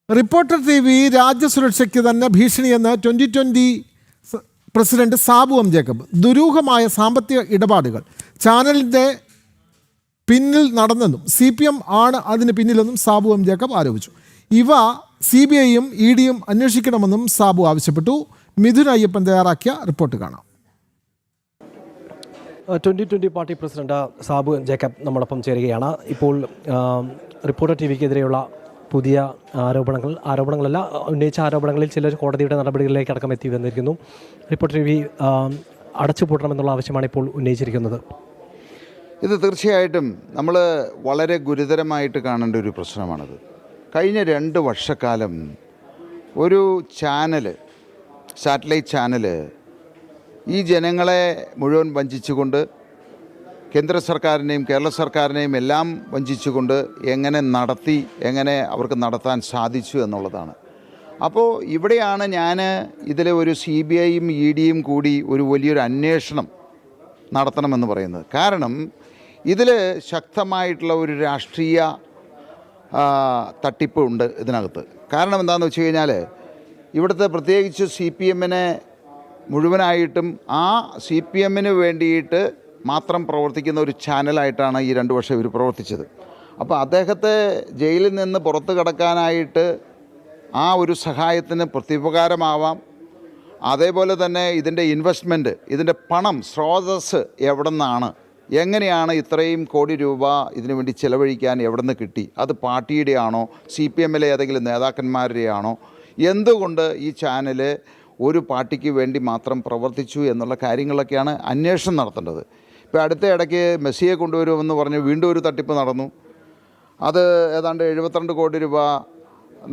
Reporter TV രാജ്യസുരക്ഷയ്ക്ക് തന്നെ ഭീഷണിയെന്ന് 2020 president Sabu M Jacob. ദുരൂഹമായ സാമ്പത്തിക ഇടപാടുകൾ ചാനലിൻ്റെ പിന്നിൽ നടന്നെന്നും CPM ആണ് അതിന് പിന്നിലെന്നും സാബു എം ജേക്കബ് ആരോപിച്ചു. ഇവ CBIയും EDയും അന്വേഷിക്കണമെന്നും സാബു ആവശ്യപ്പെട്ടു. മിഥുൻ അയ്യപ്പൻ തയ്യാറാക്കിയ റിപ്പോർട്ട് കാണാം. 2020 party president Sabu M Jacob നമ്മോടൊപ്പം ചേരുകയാണ്. ഇപ്പോൾ റിപ്പോർട്ടർ TVക്കെതിരെയുള്ള പുതിയ ആരോപണങ്ങളല്ല ഉന്നയിച്ച ആരോപണങ്ങളിൽ ചിലർ കോടതിയുടെ നടപടികളിലേക്ക് അടക്കം എത്തി വന്നിരിക്കുന്നു. റിപ്പോർട്ടർ TV അടച്ചുപൂട്ടണമെന്നുള്ള ആവശ്യമാണ് ഇപ്പോൾ ഉന്നയിച്ചിരിക്കുന്നത്. ഇത് തീർച്ചയായിട്ടും നമ്മൾ വളരെ ഗുരുതരമായിട്ട് കാണേണ്ട ഒരു പ്രശ്നമാണത്. കഴിഞ്ഞ 2 വർഷക്കാലം ഒരു സാറ്റലൈറ്റ് ചാനൽ ഈ ജനങ്ങളെ മുഴുവൻ വഞ്ചിച്ചുകൊണ്ട് കേന്ദ്ര സർക്കാരിനെയും കേരള സർക്കാരിനെയും എല്ലാം വഞ്ചിച്ചുകൊണ്ട് എങ്ങനെ അവർക്ക് നടത്താൻ സാധിച്ചു എന്നുള്ളതാണ്. അപ്പോൾ ഇവിടെയാണ് ഞാൻ ഇതിൽ ഒരു CBIയും EDയും കൂടി ഒരു വലിയൊരു അന്വേഷണം നടത്തണമെന്ന് പറയുന്നത്. കാരണം ഇതിൽ ശക്തമായിട്ടുള്ള ഒരു രാഷ്ട്രീയ തട്ടിപ്പ് ഉണ്ട് ഇതിനകത്ത്. കാരണം എന്താണെന്ന് വെച്ച് കഴിഞ്ഞാൽ ഇവിടുത്തെ പ്രത്യേകിച്ച് CPMനെ മുഴുവനായിട്ടും ആ CPMന് വേണ്ടിയിട്ട് മാത്രം പ്രവർത്തിക്കുന്ന ഒരു ചാനലായിട്ടാണ് ഈ 2 വർഷം ഇവർ പ്രവർത്തിച്ചത്. അപ്പോൾ അദ്ദേഹത്തെ ജയിലിൽ നിന്ന് പുറത്ത് കടക്കാനായിട്ട് ആ ഒരു സഹായത്തിന് പ്രത്യുപകാരമാവാം. അതേപോലെ തന്നെ ഇതിൻ്റെ ഇൻവെസ്റ്റ്മെൻറ്റ്, ഇതിൻ്റെ പണം സ്രോതസ്സ് എവിടെ നിന്നാണ്, എങ്ങനെയാണ് ഇത്രയും കോടി രൂപ ഇതിനു വേണ്ടി ചിലവഴിക്കാൻ എവിടെ നിന്ന് കിട്ടി, അത് പാർട്ടിയുടെ ആണോ CPMലെ ഏതെങ്കിലും നേതാക്കന്മാരുടെ ആണോ, എന്തുകൊണ്ട് ഈ ചാനൽ ഒരു പാർട്ടിക്ക് വേണ്ടി മാത്രം പ്രവർത്തിച്ചു എന്നുള്ള കാര്യങ്ങളൊക്കെയാണ് അന്വേഷണം നടത്തേണ്ടത്. ഇപ്പോൾ അടുത്ത ഇടയ്ക്ക് മെസ്സിയെ കൊണ്ടുവരുമെന്ന് പറഞ്ഞ് വീണ്ടും ഒരു തട്ടിപ്പ് നടന്നു. അത് ഏതാണ്ട് 72 കോടി രൂപ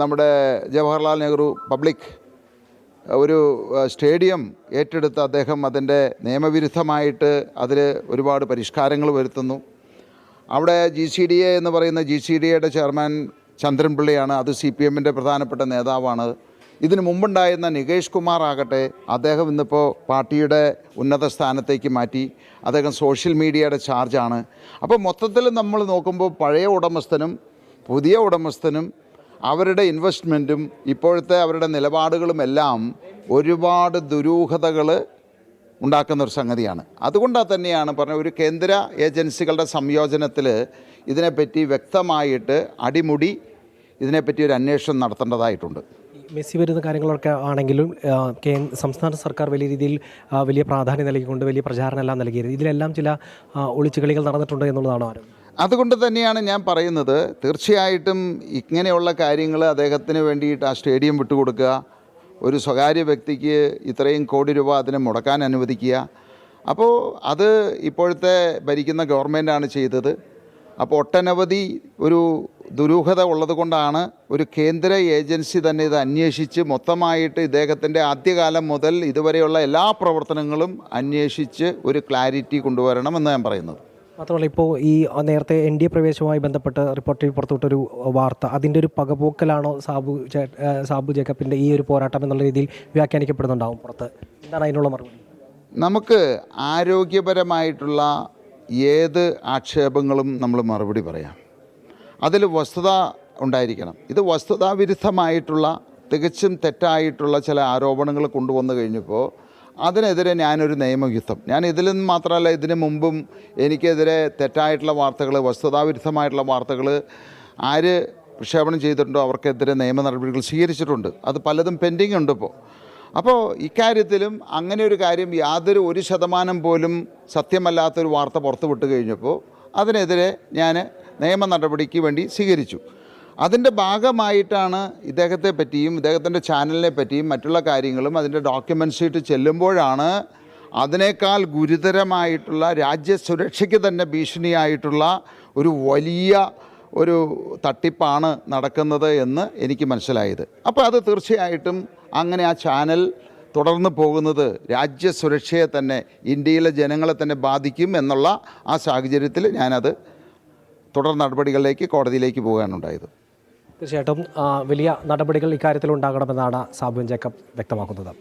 നമ്മുടെ ജവഹർലാൽ നെഹ്റു പബ്ലിക് ഒരു സ്റ്റേഡിയം ഏറ്റെടുത്ത് അദ്ദേഹം അതിൻ്റെ നിയമവിരുദ്ധമായിട്ട് അതിൽ ഒരുപാട് പരിഷ്കാരങ്ങൾ വരുത്തുന്നു. അവിടെ GCDA എന്ന് പറയുന്ന GCDAയുടെ ചെയർമാൻ ചന്ദ്രൻപിള്ളയാണ്. അത് CPMൻ്റെ പ്രധാനപ്പെട്ട നേതാവാണ്. ഇതിനു മുമ്പുണ്ടായിരുന്ന നികേഷ് കുമാർ ആകട്ടെ, അദ്ദേഹം ഇന്നിപ്പോൾ പാർട്ടിയുടെ ഉന്നത സ്ഥാനത്തേക്ക് മാറ്റി. അദ്ദേഹം സോഷ്യൽ മീഡിയയുടെ ചാർജാണ്. അപ്പോൾ മൊത്തത്തിൽ നമ്മൾ നോക്കുമ്പോൾ പഴയ ഉടമസ്ഥനും പുതിയ ഉടമസ്ഥനും അവരുടെ ഇൻവെസ്റ്റ്മെൻറ്റും ഇപ്പോഴത്തെ അവരുടെ നിലപാടുകളുമെല്ലാം ഒരുപാട് ദുരൂഹതകൾ ഉണ്ടാക്കുന്നൊരു സംഗതിയാണ്. അതുകൊണ്ടാണ് തന്നെയാണ് പറഞ്ഞ ഒരു കേന്ദ്ര ഏജൻസികളുടെ സംയോജനത്തിൽ ഇതിനെപ്പറ്റി വ്യക്തമായിട്ട് അടിമുടി ഇതിനെപ്പറ്റി ഒരു അന്വേഷണം നടത്തേണ്ടതായിട്ടുണ്ട്. മെസ്സി വരുന്ന കാര്യങ്ങളൊക്കെ ആണെങ്കിലും സംസ്ഥാന സർക്കാർ വലിയ രീതിയിൽ വലിയ പ്രാധാന്യം നൽകിക്കൊണ്ട് വലിയ പ്രചാരണം എല്ലാം നൽകിയത്. ഇതിലെല്ലാം ചില ഒളിച്ചുകളികൾ നടന്നിട്ടുണ്ട് എന്നുള്ളതാണ് ആരും. അതുകൊണ്ട് തന്നെയാണ് ഞാൻ പറയുന്നത്, തീർച്ചയായിട്ടും ഇങ്ങനെയുള്ള കാര്യങ്ങൾ അദ്ദേഹത്തിന് വേണ്ടിയിട്ട് ആ സ്റ്റേഡിയം വിട്ടുകൊടുക്കുക, ഒരു സ്വകാര്യ വ്യക്തിക്ക് ഇത്രയും കോടി രൂപ അതിനെ മുടക്കാൻ അനുവദിക്കുക, അപ്പോൾ അത് ഇപ്പോഴത്തെ ഭരിക്കുന്ന ഗവൺമെൻറ്റാണ് ചെയ്തത്. അപ്പോൾ ഒട്ടനവധി ഒരു ദുരൂഹത ഉള്ളത് കൊണ്ടാണ് ഒരു കേന്ദ്ര ഏജൻസി തന്നെ ഇത് അന്വേഷിച്ച് മൊത്തമായിട്ട് ഇദ്ദേഹത്തിൻ്റെ ആദ്യകാലം മുതൽ ഇതുവരെയുള്ള എല്ലാ പ്രവർത്തനങ്ങളും അന്വേഷിച്ച് ഒരു ക്ലാരിറ്റി കൊണ്ടുവരണമെന്ന് ഞാൻ പറയുന്നത്. മാത്രമല്ല, ഇപ്പോൾ ഈ നേരത്തെ NDA പ്രവേശവുമായി ബന്ധപ്പെട്ട് റിപ്പോർട്ടിൽ പുറത്തുവിട്ടൊരു വാർത്ത, അതിൻ്റെ ഒരു പകപോക്കലാണോ സാബു ജേക്കബിൻ്റെ ഈ ഒരു പോരാട്ടം എന്നുള്ള രീതിയിൽ വ്യാഖ്യാനിക്കപ്പെടുന്നുണ്ടാവും പുറത്ത്. എന്താണ് അതിനുള്ള മറുപടി? നമുക്ക് ആരോഗ്യപരമായിട്ടുള്ള ഏത് ആക്ഷേപങ്ങളും നമ്മൾ മറുപടി പറയാം. അതിൽ വസ്തുത ഉണ്ടായിരിക്കണം. ഇത് വസ്തുതാവിരുദ്ധമായിട്ടുള്ള തികച്ചും തെറ്റായിട്ടുള്ള ചില ആരോപണങ്ങൾ കൊണ്ടുവന്നു കഴിഞ്ഞപ്പോൾ അതിനെതിരെ ഞാനൊരു നിയമയുദ്ധം, ഞാൻ ഇതിൽ നിന്ന് മാത്രമല്ല ഇതിനു മുമ്പും എനിക്കെതിരെ തെറ്റായിട്ടുള്ള വാർത്തകൾ, വസ്തുതാവിരുദ്ധമായിട്ടുള്ള വാർത്തകൾ ആര് പ്രക്ഷേപണം ചെയ്തിട്ടുണ്ടോ അവർക്കെതിരെ നിയമ നടപടികൾ സ്വീകരിച്ചിട്ടുണ്ട്. അത് പലതും പെൻഡിങ് ഉണ്ട് ഇപ്പോൾ. അപ്പോൾ ഇക്കാര്യത്തിലും അങ്ങനെ ഒരു കാര്യം യാതൊരു 1% പോലും സത്യമല്ലാത്തൊരു വാർത്ത പുറത്തു വിട്ട് കഴിഞ്ഞപ്പോൾ അതിനെതിരെ ഞാൻ നിയമ നടപടിക്ക് വേണ്ടി സ്വീകരിച്ചു. അതിൻ്റെ ഭാഗമായിട്ടാണ് ഇദ്ദേഹത്തെ പറ്റിയും ഇദ്ദേഹത്തിൻ്റെ ചാനലിനെ പറ്റിയും മറ്റുള്ള കാര്യങ്ങളും അതിൻ്റെ ഡോക്യുമെൻ്റ്സ് ഇട്ട് ചെല്ലുമ്പോഴാണ് അതിനേക്കാൾ ഗുരുതരമായിട്ടുള്ള രാജ്യസുരക്ഷയ്ക്ക് തന്നെ ഭീഷണിയായിട്ടുള്ള ഒരു വലിയ ഒരു തട്ടിപ്പാണ് നടക്കുന്നത് എന്ന് എനിക്ക് മനസ്സിലായത്. അപ്പോൾ അത് തീർച്ചയായിട്ടും അങ്ങനെ ആ ചാനൽ തുടർന്ന് പോകുന്നത് രാജ്യസുരക്ഷയെ തന്നെ, ഇന്ത്യയിലെ ജനങ്ങളെ തന്നെ ബാധിക്കും എന്നുള്ള ആ സാഹചര്യത്തിൽ ഞാനത് തുടർ നടപടികളിലേക്ക് കോടതിയിലേക്ക് പോകാനുണ്ടായത്. തീർച്ചയായിട്ടും വലിയ നടപടികൾ ഇക്കാര്യത്തിൽ ഉണ്ടാകണമെന്നാണ് സാബു ജേക്കബ് വ്യക്തമാക്കുന്നത്.